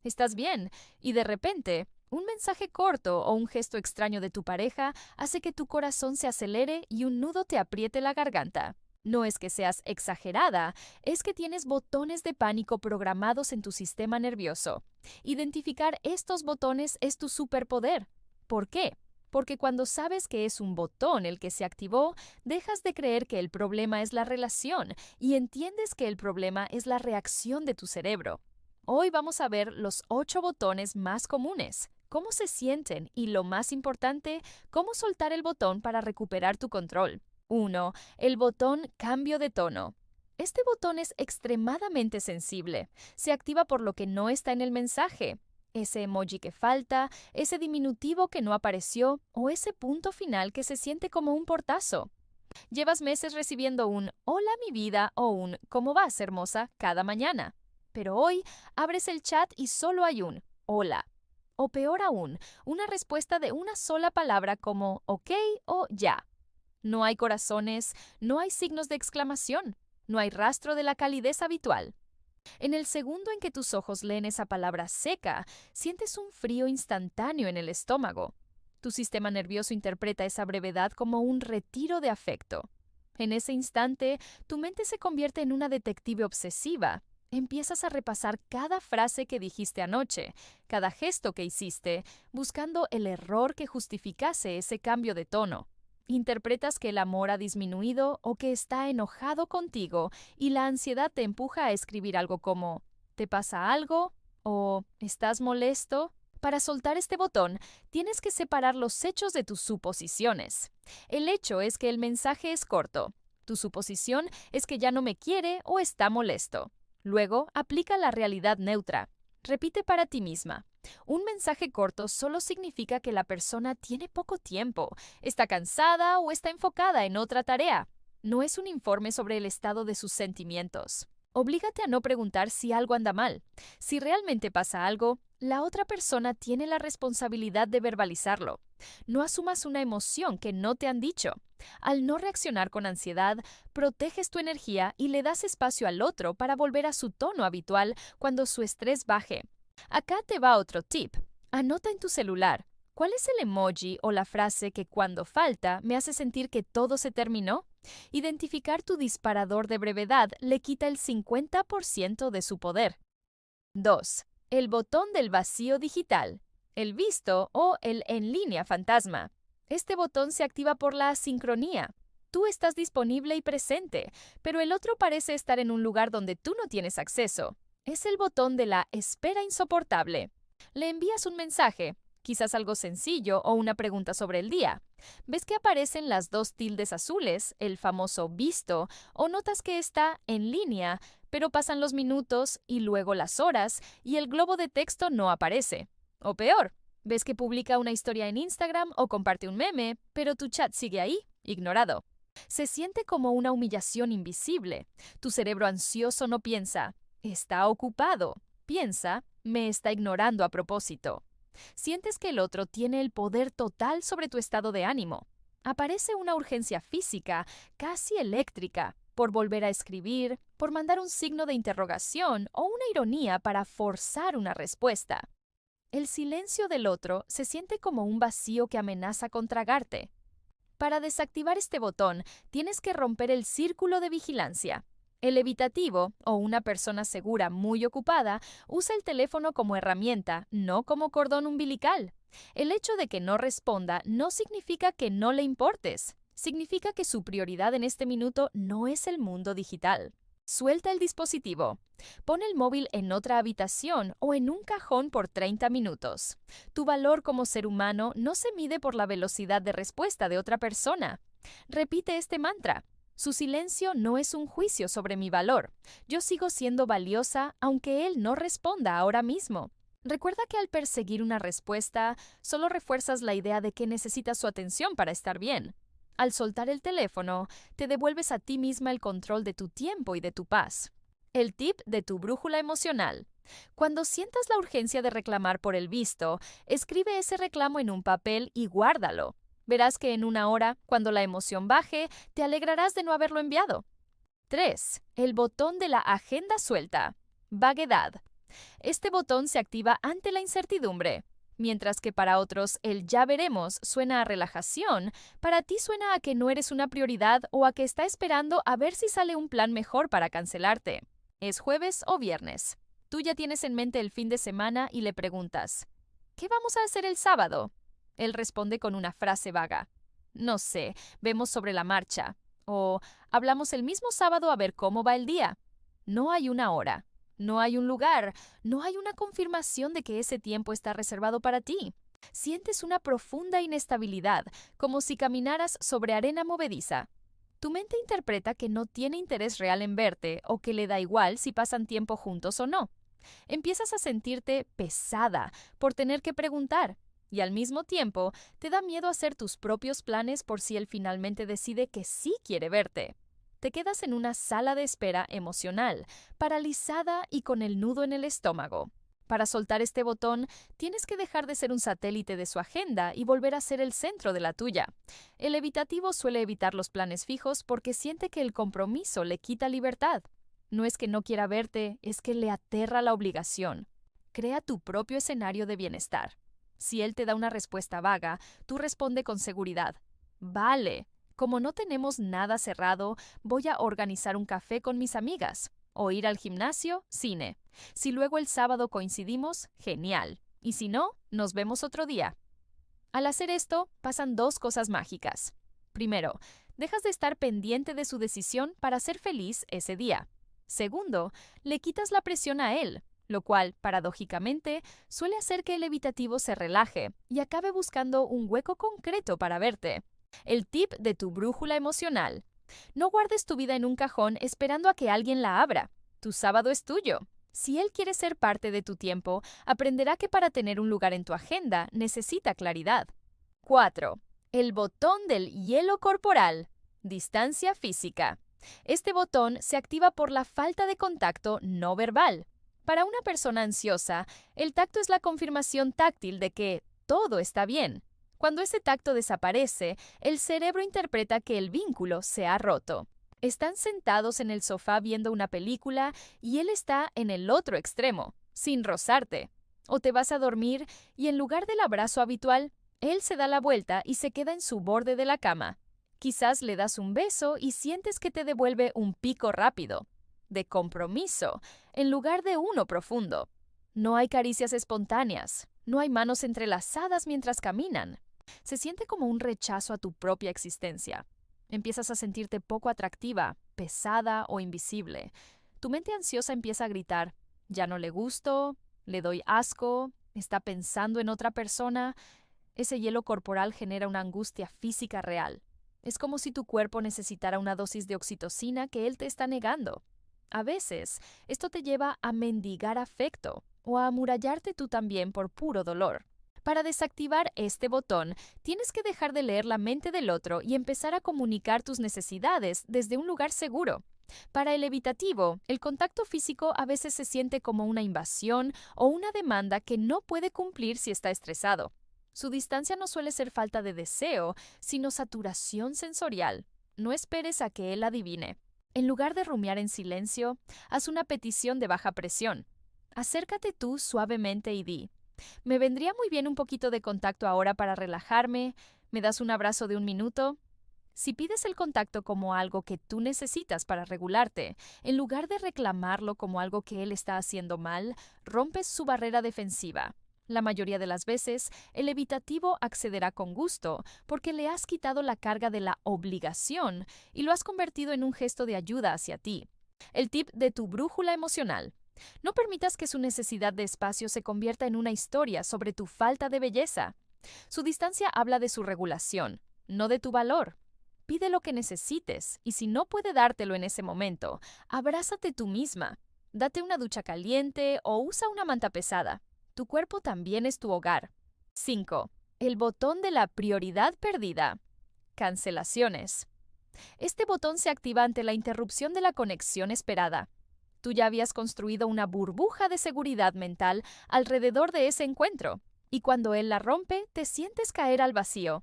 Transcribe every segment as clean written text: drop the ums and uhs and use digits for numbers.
¿Estás bien? Y de repente, un mensaje corto o un gesto extraño de tu pareja hace que tu corazón se acelere y un nudo te apriete la garganta. No es que seas exagerada, es que tienes botones de pánico programados en tu sistema nervioso. Identificar estos botones es tu superpoder. ¿Por qué? Porque cuando sabes que es un botón el que se activó, dejas de creer que el problema es la relación y entiendes que el problema es la reacción de tu cerebro. Hoy vamos a ver los 8 botones más comunes, cómo se sienten y, lo más importante, cómo soltar el botón para recuperar tu control. 1. El botón cambio de tono. Este botón es extremadamente sensible. Se activa por lo que no está en el mensaje. Ese emoji que falta, ese diminutivo que no apareció o ese punto final que se siente como un portazo. Llevas meses recibiendo un "Hola mi vida" o un "¿Cómo vas, hermosa?" cada mañana. Pero hoy abres el chat y solo hay un "Hola". O peor aún, una respuesta de una sola palabra como "ok" o "ya". No hay corazones, no hay signos de exclamación, no hay rastro de la calidez habitual. En el segundo en que tus ojos leen esa palabra seca, sientes un frío instantáneo en el estómago. Tu sistema nervioso interpreta esa brevedad como un retiro de afecto. En ese instante, tu mente se convierte en una detective obsesiva. Empiezas a repasar cada frase que dijiste anoche, cada gesto que hiciste, buscando el error que justificase ese cambio de tono. Interpretas que el amor ha disminuido o que está enojado contigo y la ansiedad te empuja a escribir algo como ¿te pasa algo? O ¿estás molesto? Para soltar este botón, tienes que separar los hechos de tus suposiciones. El hecho es que el mensaje es corto. Tu suposición es que ya no me quiere o está molesto. Luego, aplica la realidad neutra. Repite para ti misma. Un mensaje corto solo significa que la persona tiene poco tiempo, está cansada o está enfocada en otra tarea. No es un informe sobre el estado de sus sentimientos. Oblígate a no preguntar si algo anda mal. Si realmente pasa algo, la otra persona tiene la responsabilidad de verbalizarlo. No asumas una emoción que no te han dicho. Al no reaccionar con ansiedad, proteges tu energía y le das espacio al otro para volver a su tono habitual cuando su estrés baje. Acá te va otro tip. Anota en tu celular. ¿Cuál es el emoji o la frase que cuando falta me hace sentir que todo se terminó? Identificar tu disparador de brevedad le quita el 50% de su poder. 2. El botón del vacío digital, el visto o el en línea fantasma. Este botón se activa por la asincronía. Tú estás disponible y presente, pero el otro parece estar en un lugar donde tú no tienes acceso. Es el botón de la espera insoportable. Le envías un mensaje, quizás algo sencillo o una pregunta sobre el día. Ves que aparecen las dos tildes azules, el famoso visto, o notas que está en línea, pero pasan los minutos y luego las horas y el globo de texto no aparece. O peor, ves que publica una historia en Instagram o comparte un meme, pero tu chat sigue ahí, ignorado. Se siente como una humillación invisible. Tu cerebro ansioso no piensa, está ocupado. Piensa, me está ignorando a propósito. Sientes que el otro tiene el poder total sobre tu estado de ánimo. Aparece una urgencia física, casi eléctrica, por volver a escribir, por mandar un signo de interrogación o una ironía para forzar una respuesta. El silencio del otro se siente como un vacío que amenaza con tragarte. Para desactivar este botón, tienes que romper el círculo de vigilancia. El evitativo, o una persona segura muy ocupada, usa el teléfono como herramienta, no como cordón umbilical. El hecho de que no responda no significa que no le importes. Significa que su prioridad en este minuto no es el mundo digital. Suelta el dispositivo. Pon el móvil en otra habitación o en un cajón por 30 minutos. Tu valor como ser humano no se mide por la velocidad de respuesta de otra persona. Repite este mantra. Su silencio no es un juicio sobre mi valor. Yo sigo siendo valiosa aunque él no responda ahora mismo. Recuerda que al perseguir una respuesta, solo refuerzas la idea de que necesitas su atención para estar bien. Al soltar el teléfono, te devuelves a ti misma el control de tu tiempo y de tu paz. El tip de tu brújula emocional. Cuando sientas la urgencia de reclamar por el visto, escribe ese reclamo en un papel y guárdalo. Verás que en una hora, cuando la emoción baje, te alegrarás de no haberlo enviado. 3. El botón de la agenda suelta. Vaguedad. Este botón se activa ante la incertidumbre. Mientras que para otros el ya veremos suena a relajación, para ti suena a que no eres una prioridad o a que está esperando a ver si sale un plan mejor para cancelarte. ¿Es jueves o viernes? Tú ya tienes en mente el fin de semana y le preguntas, ¿qué vamos a hacer el sábado? Él responde con una frase vaga. No sé, vemos sobre la marcha. O hablamos el mismo sábado a ver cómo va el día. No hay una hora. No hay un lugar, no hay una confirmación de que ese tiempo está reservado para ti. Sientes una profunda inestabilidad, como si caminaras sobre arena movediza. Tu mente interpreta que no tiene interés real en verte o que le da igual si pasan tiempo juntos o no. Empiezas a sentirte pesada por tener que preguntar y al mismo tiempo te da miedo hacer tus propios planes por si él finalmente decide que sí quiere verte. Te quedas en una sala de espera emocional, paralizada y con el nudo en el estómago. Para soltar este botón, tienes que dejar de ser un satélite de su agenda y volver a ser el centro de la tuya. El evitativo suele evitar los planes fijos porque siente que el compromiso le quita libertad. No es que no quiera verte, es que le aterra la obligación. Crea tu propio escenario de bienestar. Si él te da una respuesta vaga, tú responde con seguridad. Vale. Como no tenemos nada cerrado, voy a organizar un café con mis amigas. O ir al gimnasio, cine. Si luego el sábado coincidimos, genial. Y si no, nos vemos otro día. Al hacer esto, pasan dos cosas mágicas. Primero, dejas de estar pendiente de su decisión para ser feliz ese día. Segundo, le quitas la presión a él, lo cual, paradójicamente, suele hacer que el evitativo se relaje y acabe buscando un hueco concreto para verte. El tip de tu brújula emocional. No guardes tu vida en un cajón esperando a que alguien la abra. Tu sábado es tuyo. Si él quiere ser parte de tu tiempo, aprenderá que para tener un lugar en tu agenda necesita claridad. 4. El botón del hielo corporal. Distancia física. Este botón se activa por la falta de contacto no verbal. Para una persona ansiosa, el tacto es la confirmación táctil de que todo está bien. Cuando ese tacto desaparece, el cerebro interpreta que el vínculo se ha roto. Están sentados en el sofá viendo una película y él está en el otro extremo, sin rozarte. O te vas a dormir y en lugar del abrazo habitual, él se da la vuelta y se queda en su borde de la cama. Quizás le das un beso y sientes que te devuelve un pico rápido, de compromiso, en lugar de uno profundo. No hay caricias espontáneas, no hay manos entrelazadas mientras caminan. Se siente como un rechazo a tu propia existencia. Empiezas a sentirte poco atractiva, pesada o invisible. Tu mente ansiosa empieza a gritar, ya no le gusto, le doy asco, está pensando en otra persona. Ese hielo corporal genera una angustia física real. Es como si tu cuerpo necesitara una dosis de oxitocina que él te está negando. A veces, esto te lleva a mendigar afecto o a amurallarte tú también por puro dolor. Para desactivar este botón, tienes que dejar de leer la mente del otro y empezar a comunicar tus necesidades desde un lugar seguro. Para el evitativo, el contacto físico a veces se siente como una invasión o una demanda que no puede cumplir si está estresado. Su distancia no suele ser falta de deseo, sino saturación sensorial. No esperes a que él adivine. En lugar de rumiar en silencio, haz una petición de baja presión. Acércate tú suavemente y di, me vendría muy bien un poquito de contacto ahora para relajarme. ¿Me das un abrazo de 1 minuto? Si pides el contacto como algo que tú necesitas para regularte, en lugar de reclamarlo como algo que él está haciendo mal, rompes su barrera defensiva. La mayoría de las veces, el evitativo accederá con gusto porque le has quitado la carga de la obligación y lo has convertido en un gesto de ayuda hacia ti. El tip de tu brújula emocional. No permitas que su necesidad de espacio se convierta en una historia sobre tu falta de belleza. Su distancia habla de su regulación, no de tu valor. Pide lo que necesites y si no puede dártelo en ese momento, abrázate tú misma. Date una ducha caliente o usa una manta pesada. Tu cuerpo también es tu hogar. 5. El botón de la prioridad perdida. Cancelaciones. Este botón se activa ante la interrupción de la conexión esperada. Tú ya habías construido una burbuja de seguridad mental alrededor de ese encuentro, y cuando él la rompe, te sientes caer al vacío.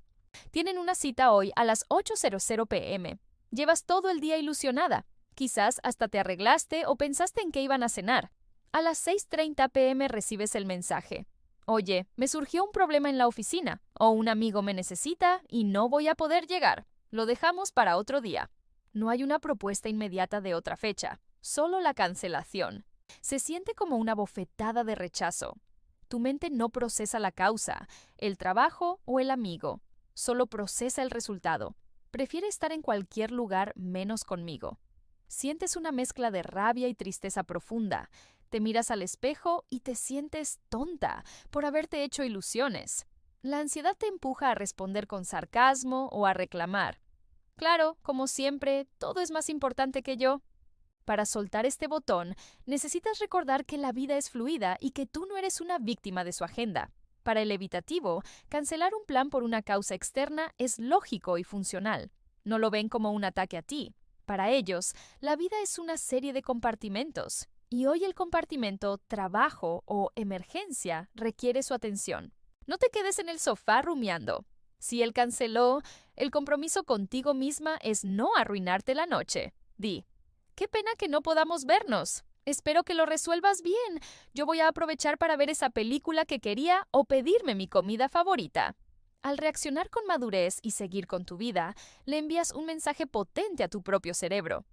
Tienen una cita hoy a las 8:00 p.m. Llevas todo el día ilusionada. Quizás hasta te arreglaste o pensaste en qué iban a cenar. A las 6:30 p.m. recibes el mensaje. Oye, me surgió un problema en la oficina, o un amigo me necesita y no voy a poder llegar. Lo dejamos para otro día. No hay una propuesta inmediata de otra fecha, solo la cancelación. Se siente como una bofetada de rechazo. Tu mente no procesa la causa, el trabajo o el amigo, solo procesa el resultado. Prefiere estar en cualquier lugar menos conmigo. Sientes una mezcla de rabia y tristeza profunda. Te miras al espejo y te sientes tonta por haberte hecho ilusiones. La ansiedad te empuja a responder con sarcasmo o a reclamar. Claro, como siempre, todo es más importante que yo. Para soltar este botón, necesitas recordar que la vida es fluida y que tú no eres una víctima de su agenda. Para el evitativo, cancelar un plan por una causa externa es lógico y funcional. No lo ven como un ataque a ti. Para ellos, la vida es una serie de compartimentos, y hoy el compartimento trabajo o emergencia requiere su atención. No te quedes en el sofá rumiando. Si él canceló, el compromiso contigo misma es no arruinarte la noche. Di, qué pena que no podamos vernos. Espero que lo resuelvas bien. Yo voy a aprovechar para ver esa película que quería o pedirme mi comida favorita. Al reaccionar con madurez y seguir con tu vida, le envías un mensaje potente a tu propio cerebro.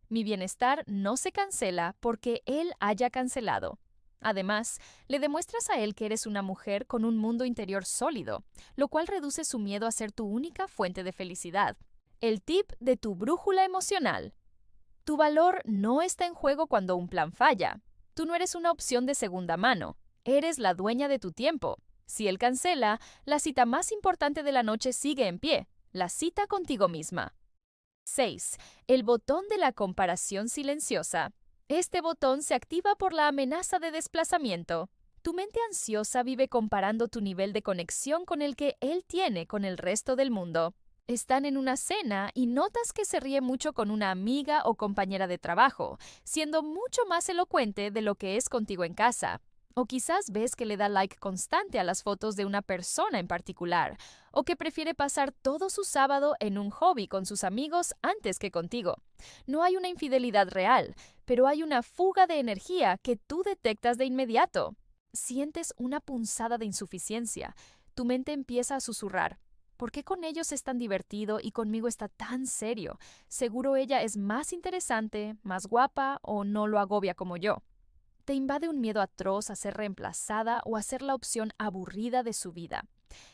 Mi bienestar no se cancela porque él haya cancelado. Además, le demuestras a él que eres una mujer con un mundo interior sólido, lo cual reduce su miedo a ser tu única fuente de felicidad. El tip de tu brújula emocional. Tu valor no está en juego cuando un plan falla. Tú no eres una opción de segunda mano. Eres la dueña de tu tiempo. Si él cancela, la cita más importante de la noche sigue en pie, la cita contigo misma. 6. El botón de la comparación silenciosa. Este botón se activa por la amenaza de desplazamiento. Tu mente ansiosa vive comparando tu nivel de conexión con el que él tiene con el resto del mundo. Están en una cena y notas que se ríe mucho con una amiga o compañera de trabajo, siendo mucho más elocuente de lo que es contigo en casa. O quizás ves que le da like constante a las fotos de una persona en particular, o que prefiere pasar todo su sábado en un hobby con sus amigos antes que contigo. No hay una infidelidad real, pero hay una fuga de energía que tú detectas de inmediato. Sientes una punzada de insuficiencia. Tu mente empieza a susurrar. ¿Por qué con ellos es tan divertido y conmigo está tan serio? Seguro ella es más interesante, más guapa o no lo agobia como yo. Te invade un miedo atroz a ser reemplazada o a ser la opción aburrida de su vida.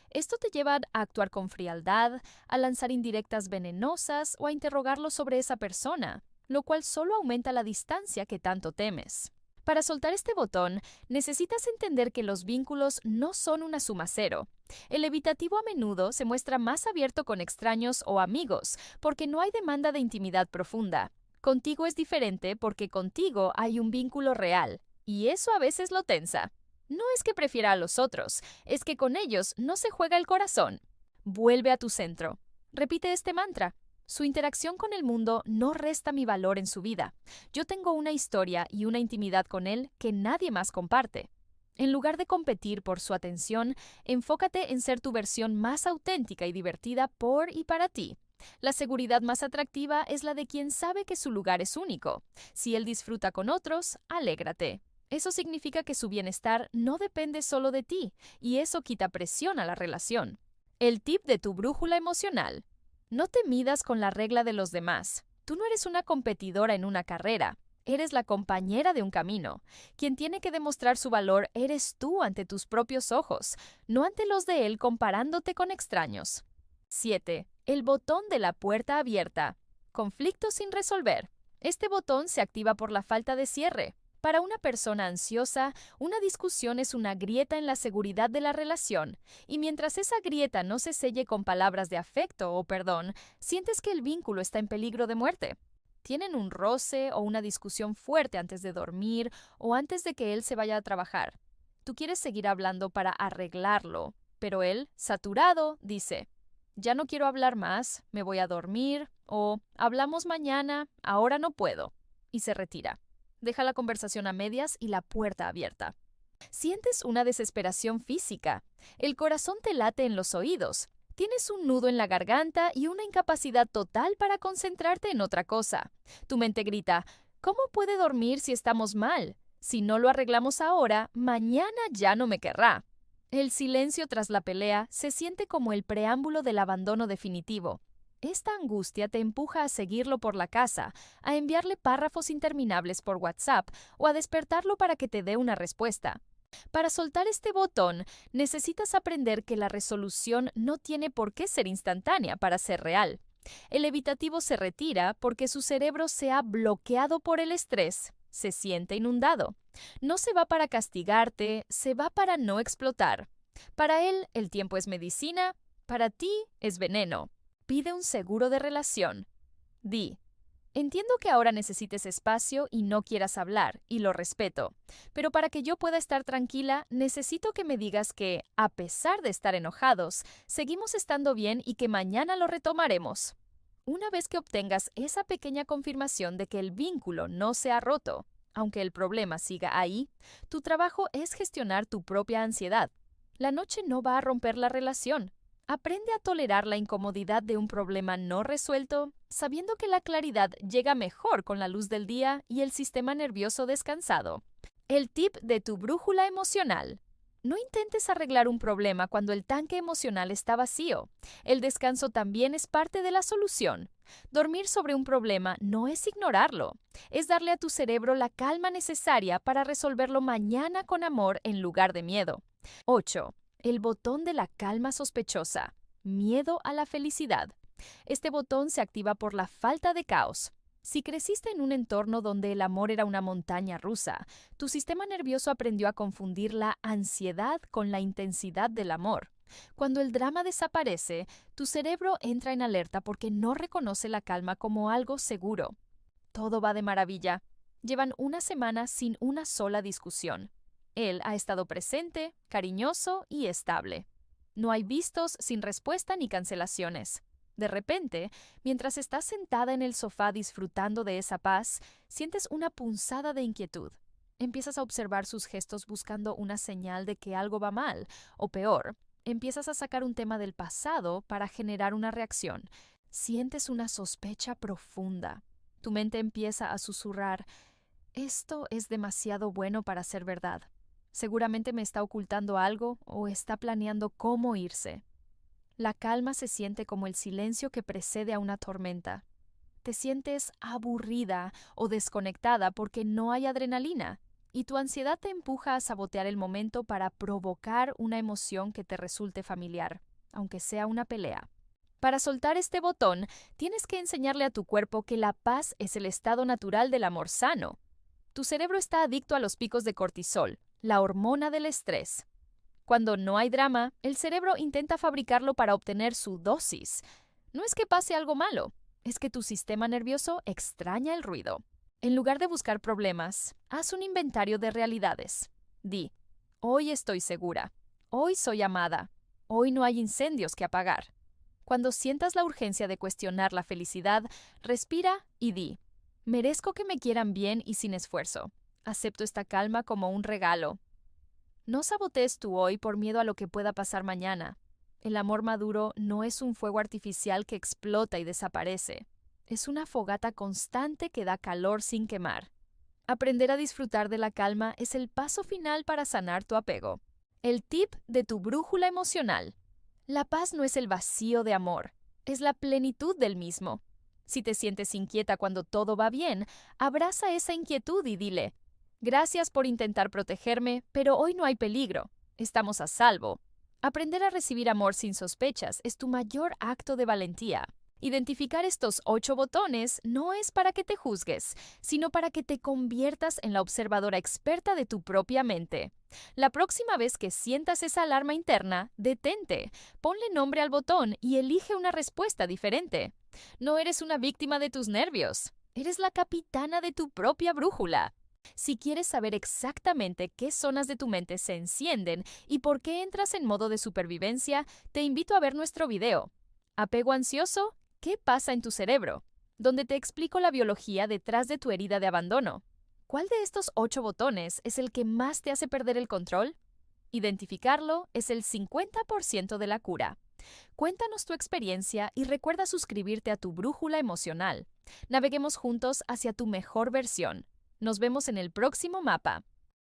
Esto te lleva a actuar con frialdad, a lanzar indirectas venenosas o a interrogarlo sobre esa persona, lo cual solo aumenta la distancia que tanto temes. Para soltar este botón, necesitas entender que los vínculos no son una suma cero. El evitativo a menudo se muestra más abierto con extraños o amigos, porque no hay demanda de intimidad profunda. Contigo es diferente porque contigo hay un vínculo real, y eso a veces lo tensa. No es que prefiera a los otros, es que con ellos no se juega el corazón. Vuelve a tu centro. Repite este mantra. Su interacción con el mundo no resta mi valor en su vida. Yo tengo una historia y una intimidad con él que nadie más comparte. En lugar de competir por su atención, enfócate en ser tu versión más auténtica y divertida por y para ti. La seguridad más atractiva es la de quien sabe que su lugar es único. Si él disfruta con otros, alégrate. Eso significa que su bienestar no depende solo de ti, y eso quita presión a la relación. El tip de tu brújula emocional. No te midas con la regla de los demás. Tú no eres una competidora en una carrera. Eres la compañera de un camino. Quien tiene que demostrar su valor eres tú ante tus propios ojos, no ante los de él comparándote con extraños. 7. El botón de la puerta abierta. Conflicto sin resolver. Este botón se activa por la falta de cierre. Para una persona ansiosa, una discusión es una grieta en la seguridad de la relación, y mientras esa grieta no se selle con palabras de afecto o perdón, sientes que el vínculo está en peligro de muerte. Tienen un roce o una discusión fuerte antes de dormir o antes de que él se vaya a trabajar. Tú quieres seguir hablando para arreglarlo, pero él, saturado, dice, ya no quiero hablar más, me voy a dormir, o hablamos mañana, ahora no puedo, y se retira. Deja la conversación a medias y la puerta abierta. Sientes una desesperación física. El corazón te late en los oídos. Tienes un nudo en la garganta y una incapacidad total para concentrarte en otra cosa. Tu mente grita, ¿cómo puede dormir si estamos mal? Si no lo arreglamos ahora, mañana ya no me querrá. El silencio tras la pelea se siente como el preámbulo del abandono definitivo. Esta angustia te empuja a seguirlo por la casa, a enviarle párrafos interminables por WhatsApp o a despertarlo para que te dé una respuesta. Para soltar este botón, necesitas aprender que la resolución no tiene por qué ser instantánea para ser real. El evitativo se retira porque su cerebro se ha bloqueado por el estrés, se siente inundado. No se va para castigarte, se va para no explotar. Para él, el tiempo es medicina, para ti es veneno. Pide un seguro de relación. Di: entiendo que ahora necesites espacio y no quieras hablar, y lo respeto, pero para que yo pueda estar tranquila, necesito que me digas que, a pesar de estar enojados, seguimos estando bien y que mañana lo retomaremos. Una vez que obtengas esa pequeña confirmación de que el vínculo no se ha roto, aunque el problema siga ahí, tu trabajo es gestionar tu propia ansiedad. La noche no va a romper la relación. Aprende a tolerar la incomodidad de un problema no resuelto, sabiendo que la claridad llega mejor con la luz del día y el sistema nervioso descansado. El tip de tu brújula emocional. No intentes arreglar un problema cuando el tanque emocional está vacío. El descanso también es parte de la solución. Dormir sobre un problema no es ignorarlo, es darle a tu cerebro la calma necesaria para resolverlo mañana con amor en lugar de miedo. 8. El botón de la calma sospechosa. Miedo a la felicidad. Este botón se activa por la falta de caos. Si creciste en un entorno donde el amor era una montaña rusa, tu sistema nervioso aprendió a confundir la ansiedad con la intensidad del amor. Cuando el drama desaparece, tu cerebro entra en alerta porque no reconoce la calma como algo seguro. Todo va de maravilla. Llevan una semana sin una sola discusión. Él ha estado presente, cariñoso y estable. No hay vistos sin respuesta ni cancelaciones. De repente, mientras estás sentada en el sofá disfrutando de esa paz, sientes una punzada de inquietud. Empiezas a observar sus gestos buscando una señal de que algo va mal, o peor, empiezas a sacar un tema del pasado para generar una reacción. Sientes una sospecha profunda. Tu mente empieza a susurrar: esto es demasiado bueno para ser verdad. Seguramente me está ocultando algo o está planeando cómo irse. La calma se siente como el silencio que precede a una tormenta. Te sientes aburrida o desconectada porque no hay adrenalina, y tu ansiedad te empuja a sabotear el momento para provocar una emoción que te resulte familiar, aunque sea una pelea. Para soltar este botón, tienes que enseñarle a tu cuerpo que la paz es el estado natural del amor sano. Tu cerebro está adicto a los picos de cortisol, la hormona del estrés. Cuando no hay drama, el cerebro intenta fabricarlo para obtener su dosis. No es que pase algo malo, es que tu sistema nervioso extraña el ruido. En lugar de buscar problemas, haz un inventario de realidades. Di: hoy estoy segura, hoy soy amada, hoy no hay incendios que apagar. Cuando sientas la urgencia de cuestionar la felicidad, respira y di: merezco que me quieran bien y sin esfuerzo. Acepto esta calma como un regalo. No sabotees tu hoy por miedo a lo que pueda pasar mañana. El amor maduro no es un fuego artificial que explota y desaparece. Es una fogata constante que da calor sin quemar. Aprender a disfrutar de la calma es el paso final para sanar tu apego. El tip de tu brújula emocional. La paz no es el vacío de amor, es la plenitud del mismo. Si te sientes inquieta cuando todo va bien, abraza esa inquietud y dile: gracias por intentar protegerme, pero hoy no hay peligro. Estamos a salvo. Aprender a recibir amor sin sospechas es tu mayor acto de valentía. Identificar estos 8 botones no es para que te juzgues, sino para que te conviertas en la observadora experta de tu propia mente. La próxima vez que sientas esa alarma interna, detente, ponle nombre al botón y elige una respuesta diferente. No eres una víctima de tus nervios, eres la capitana de tu propia brújula. Si quieres saber exactamente qué zonas de tu mente se encienden y por qué entras en modo de supervivencia, te invito a ver nuestro video ¿Apego ansioso? ¿Qué pasa en tu cerebro?, donde te explico la biología detrás de tu herida de abandono. ¿Cuál de estos 8 botones es el que más te hace perder el control? Identificarlo es el 50% de la cura. Cuéntanos tu experiencia y recuerda suscribirte a tu brújula emocional. Naveguemos juntos hacia tu mejor versión. Nos vemos en el próximo mapa.